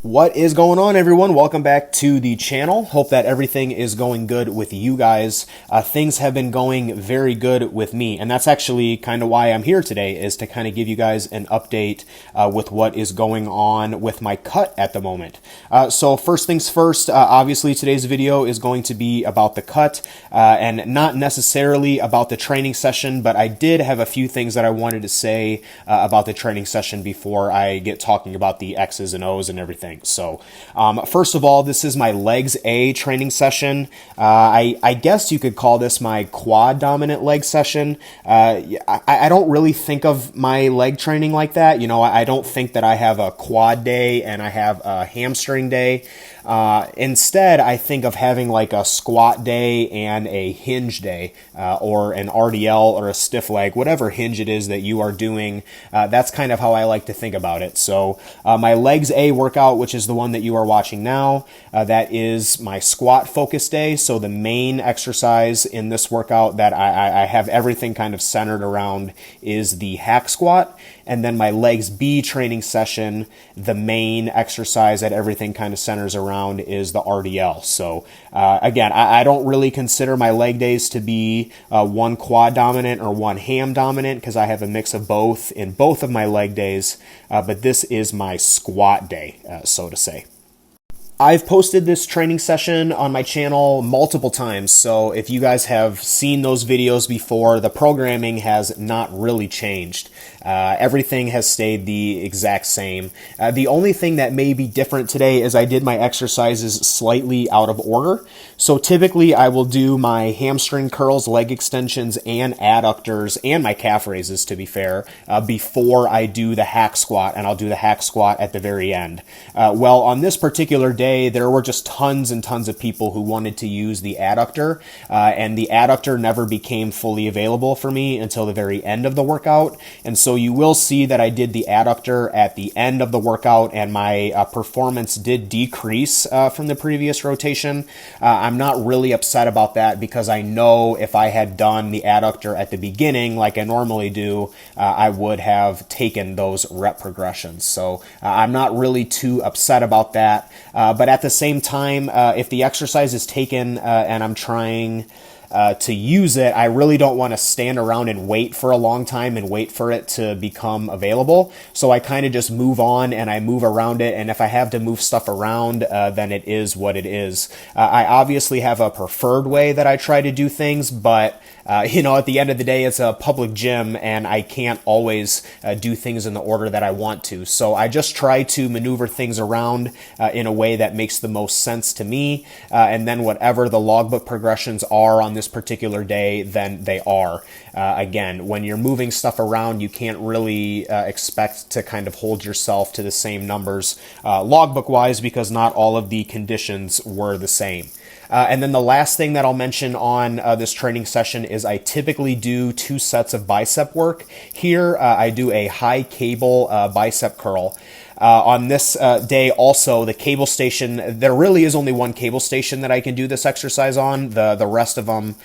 What is going on, everyone? Welcome back to the channel. Hope that everything is going good with you guys. Things have been going very good with me, and that's actually kind of why I'm here today, is to kind of give you guys an update with what is going on with my cut at the moment. So first things first, obviously today's video is going to be about the cut and not necessarily about the training session, but I did have a few things that I wanted to say about the training session before I get talking about the X's and O's and everything. So first of all, this is my legs A training session. I guess you could call this my quad dominant leg session. I don't really think of my leg training like that. You know, I don't think that I have a quad day and I have a hamstring day. Instead, I think of having like a squat day and a hinge day, or an RDL or a stiff leg, whatever hinge it is that you are doing. That's kind of how I like to think about it. So my legs A workout, which is the one that you are watching now, that is my squat focus day. So the main exercise in this workout that I have everything kind of centered around is the hack squat. And then my legs B training session, the main exercise that everything kind of centers around is the RDL. So again, I don't really consider my leg days to be one quad dominant or one ham dominant, because I have a mix of both in both of my leg days, but this is my squat day, so to say. I've posted this training session on my channel multiple times, so if you guys have seen those videos before, the programming has not really changed. Everything has stayed the exact same. The only thing that may be different today is I did my exercises slightly out of order. So typically I will do my hamstring curls, leg extensions, and adductors, and my calf raises, to be fair, before I do the hack squat, and I'll do the hack squat at the very end. Well, on this particular day, there were just tons and tons of people who wanted to use the adductor, and the adductor never became fully available for me until the very end of the workout. And so you will see that I did the adductor at the end of the workout, and my performance did decrease from the previous rotation. I'm not really upset about that, because I know if I had done the adductor at the beginning like I normally do, I would have taken those rep progressions. So I'm not really too upset about that. But at the same time, if the exercise is taken and I'm trying to use it, I really don't want to stand around and wait for a long time and wait for it to become available. So I kind of just move on and I move around it. And if I have to move stuff around, then it is what it is. I obviously have a preferred way that I try to do things, but you know, at the end of the day, it's a public gym and I can't always do things in the order that I want to. So I just try to maneuver things around in a way that makes the most sense to me. And then whatever the logbook progressions are on this particular day, then they are. Again, when you're moving stuff around, you can't really expect to kind of hold yourself to the same numbers logbook wise, because not all of the conditions were the same. And then the last thing that I'll mention on this training session is I typically do 2 sets of bicep work. Here I do a high cable bicep curl. On this day also, the cable station, there really is only one cable station that I can do this exercise on. The rest of them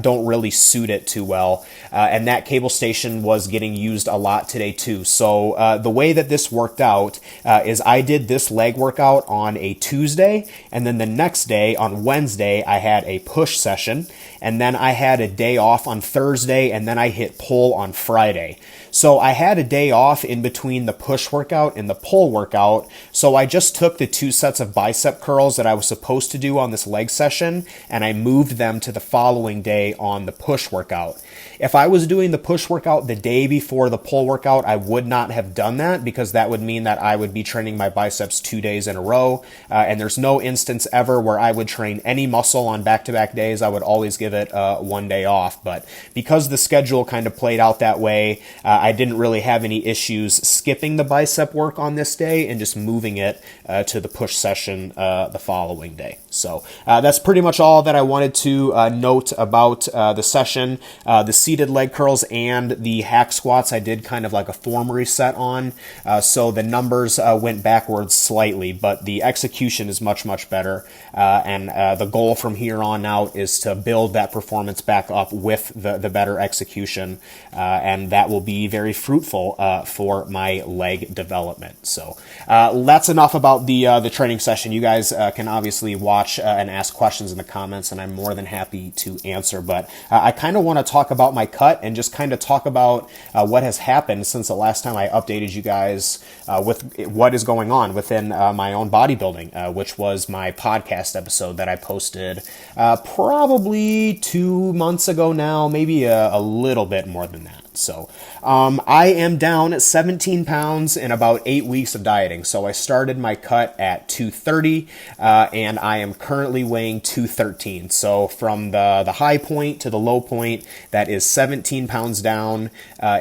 don't really suit it too well. And that cable station was getting used a lot today too. So the way that this worked out is I did this leg workout on a Tuesday, and then the next day on Wednesday I had a push session, and then I had a day off on Thursday, and then I hit pull on Friday. So I had a day off in between the push workout and the pull workout, so I just took the 2 sets of bicep curls that I was supposed to do on this leg session, and I moved them to the following day on the push workout. If I was doing the push workout the day before the pull workout, I would not have done that, because that would mean that I would be training my biceps 2 days in a row, and there's no instance ever where I would train any muscle on back-to-back days. I would always give it 1 day off, but because the schedule kind of played out that way, I didn't really have any issues skipping the bicep work on this day and just moving it to the push session the following day. So that's pretty much all that I wanted to note about the session. The seated leg curls and the hack squats, I did kind of like a form reset on, so the numbers went backwards slightly, but the execution is much, much better. And the goal from here on out is to build that performance back up with the better execution, and that will be very fruitful for my leg development. So that's enough about the training session. You guys can obviously watch and ask questions in the comments, and I'm more than happy to answer. But I kind of want to talk about my cut and just kind of talk about what has happened since the last time I updated you guys with what is going on within my own bodybuilding, which was my podcast episode that I posted probably 2 months ago now, maybe a little bit more than that. So I am down at 17 pounds in about 8 weeks of dieting. So I started my cut at 230 and I am currently weighing 213. So from the high point to the low point, that is 17 pounds down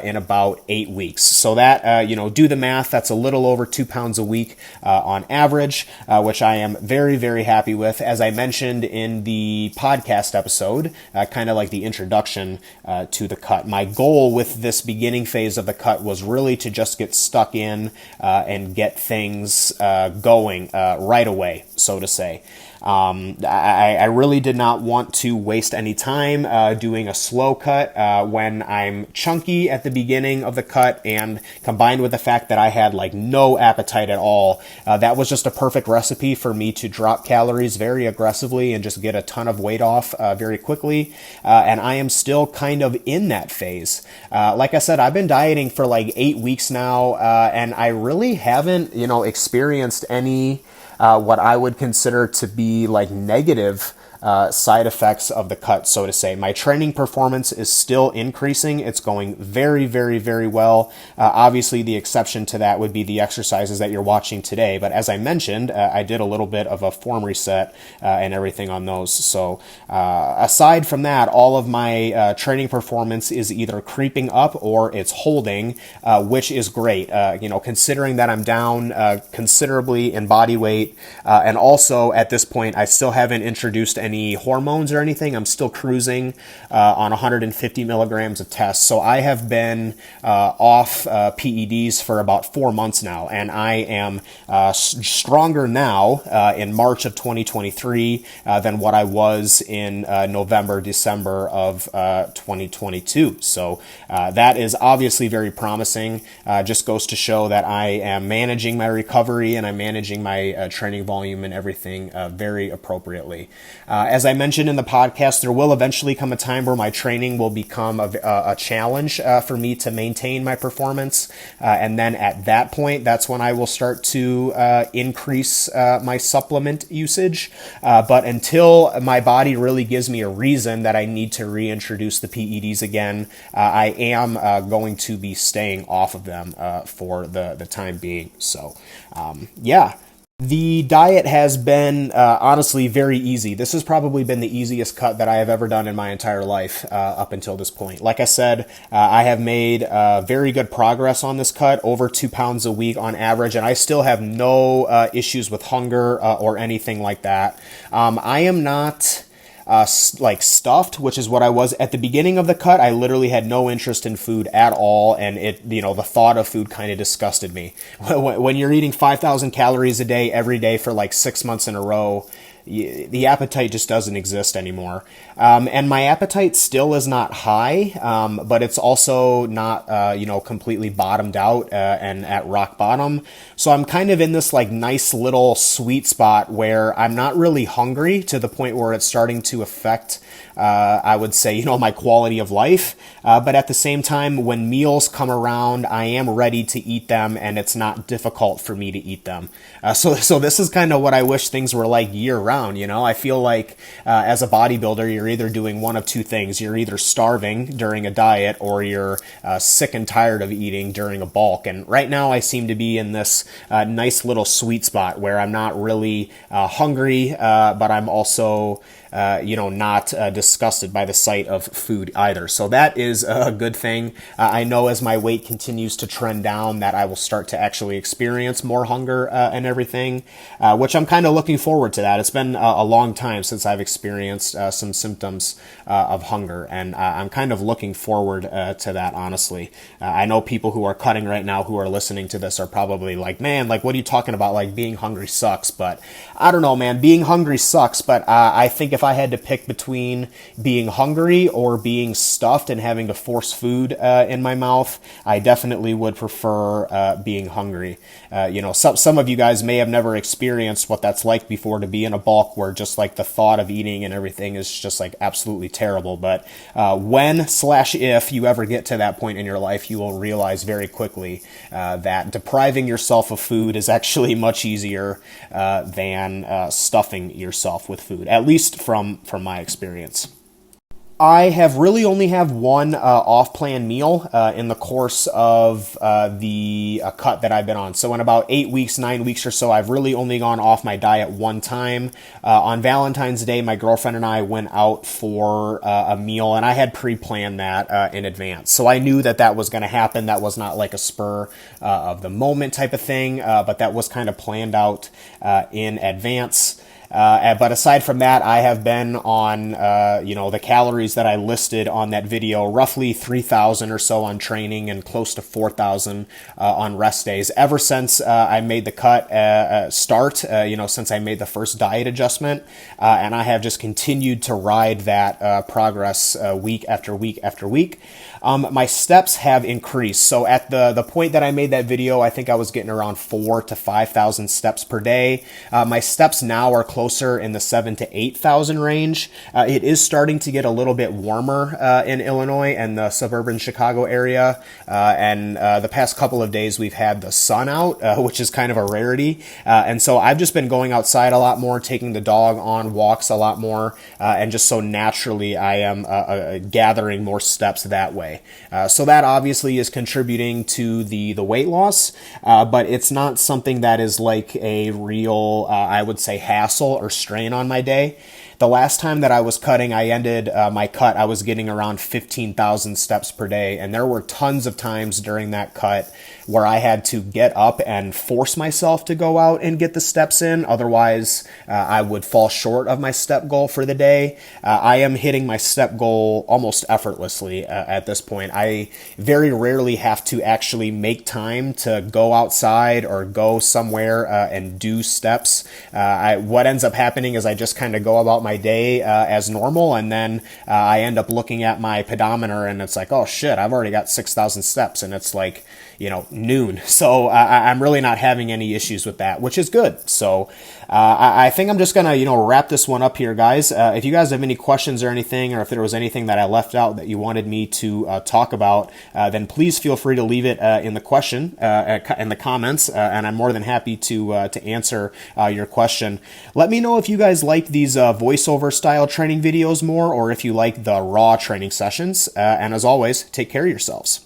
in about 8 weeks. So that, do the math, that's a little over 2 pounds a week on average, which I am very, very happy with. As I mentioned in the podcast episode, kind of like the introduction to the cut, my goal with this beginning phase of the cut was really to just get stuck in and get things going right away, so to say. I really did not want to waste any time doing a slow cut when I'm chunky at the beginning of the cut, and combined with the fact that I had like no appetite at all, that was just a perfect recipe for me to drop calories very aggressively and just get a ton of weight off very quickly. And I am still kind of in that phase. Like I said, I've been dieting for like 8 weeks now, and I really haven't, experienced any what I would consider to be like negative side effects of the cut, so to say. My training performance is still increasing. It's going very, very, very well. Obviously, the exception to that would be the exercises that you're watching today. But as I mentioned, I did a little bit of a form reset and everything on those. So aside from that, all of my training performance is either creeping up or it's holding, which is great. Considering that I'm down considerably in body weight, and also at this point, I still haven't introduced any hormones or anything. I'm still cruising on 150 milligrams of tests. So I have been off PEDs for about 4 months now, and I am stronger now in March of 2023 than what I was in November, December of 2022. So that is obviously very promising. Just goes to show that I am managing my recovery and I'm managing my training volume and everything very appropriately. As I mentioned in the podcast, there will eventually come a time where my training will become a challenge for me to maintain my performance. And then at that point, that's when I will start to increase my supplement usage. But until my body really gives me a reason that I need to reintroduce the PEDs again, I am going to be staying off of them for the time being. So, yeah. The diet has been honestly very easy. This has probably been the easiest cut that I have ever done in my entire life up until this point. Like I said, I have made very good progress on this cut, over 2 pounds a week on average, and I still have no issues with hunger or anything like that. I am not stuffed, which is what I was at the beginning of the cut. I literally had no interest in food at all, and the thought of food kind of disgusted me. When you're eating 5,000 calories a day every day for like 6 months in a row, the appetite just doesn't exist anymore. And my appetite still is not high, but it's also not, completely bottomed out and at rock bottom. So I'm kind of in this like nice little sweet spot where I'm not really hungry to the point where it's starting to affect, I would say, my quality of life. But at the same time, when meals come around, I am ready to eat them, and it's not difficult for me to eat them. So this is kind of what I wish things were like year round. I feel like as a bodybuilder, you're either doing one of two things. You're either starving during a diet, or you're sick and tired of eating during a bulk. And right now I seem to be in this nice little sweet spot where I'm not really hungry, but I'm also not disgusted by the sight of food either. So that is a good thing. I know as my weight continues to trend down that I will start to actually experience more hunger and everything, which I'm kind of looking forward to that. It's been a long time since I've experienced some symptoms of hunger, and I'm kind of looking forward to that, honestly. I know people who are cutting right now who are listening to this are probably like, man, what are you talking about? Being hungry sucks. But I don't know, man. Being hungry sucks, but I think if I had to pick between being hungry or being stuffed and having to force food in my mouth, I definitely would prefer being hungry. Some of you guys may have never experienced what that's like before, to be in a bulk where just like the thought of eating and everything is just like absolutely terrible. But when/if you ever get to that point in your life, you will realize very quickly that depriving yourself of food is actually much easier than stuffing yourself with food, at least from my experience. I have really only have one off-plan meal in the course of the cut that I've been on. So in about 8 weeks, 9 weeks or so, I've really only gone off my diet one time. On Valentine's Day, my girlfriend and I went out for a meal, and I had pre-planned that in advance. So I knew that that was going to happen. That was not like a spur of the moment type of thing, but that was kind of planned out in advance. But aside from that, I have been on, the calories that I listed on that video, roughly 3,000 or so on training and close to 4,000 on rest days ever since I made the cut since I made the first diet adjustment. And I have just continued to ride that progress week after week after week. My steps have increased. So at the point that I made that video, I think I was getting around 4,000 to 5,000 steps per day. My steps now are closer in the 7,000 to 8,000 range. It is starting to get a little bit warmer in Illinois and the suburban Chicago area. And the past couple of days we've had the sun out, which is kind of a rarity. And so I've just been going outside a lot more, taking the dog on walks a lot more. And just so naturally I am gathering more steps that way. So that obviously is contributing to the weight loss, but it's not something that is like a real, I would say, hassle or strain on my day. The last time that I was cutting, I ended my cut, I was getting around 15,000 steps per day. And there were tons of times during that cut where I had to get up and force myself to go out and get the steps in. Otherwise, I would fall short of my step goal for the day. I am hitting my step goal almost effortlessly at this point. I very rarely have to actually make time to go outside or go somewhere and do steps. What ends up happening is I just kind of go about my day as normal, and then I end up looking at my pedometer and it's like, oh shit, I've already got 6,000 steps, and it's like, noon. So I'm really not having any issues with that, which is good. So I think I'm just gonna, wrap this one up here, guys. If you guys have any questions or anything, or if there was anything that I left out that you wanted me to talk about, then please feel free to leave it in the comments, and I'm more than happy to answer your question. Let me know if you guys like these voiceover style training videos more, or if you like the raw training sessions. And as always, take care of yourselves.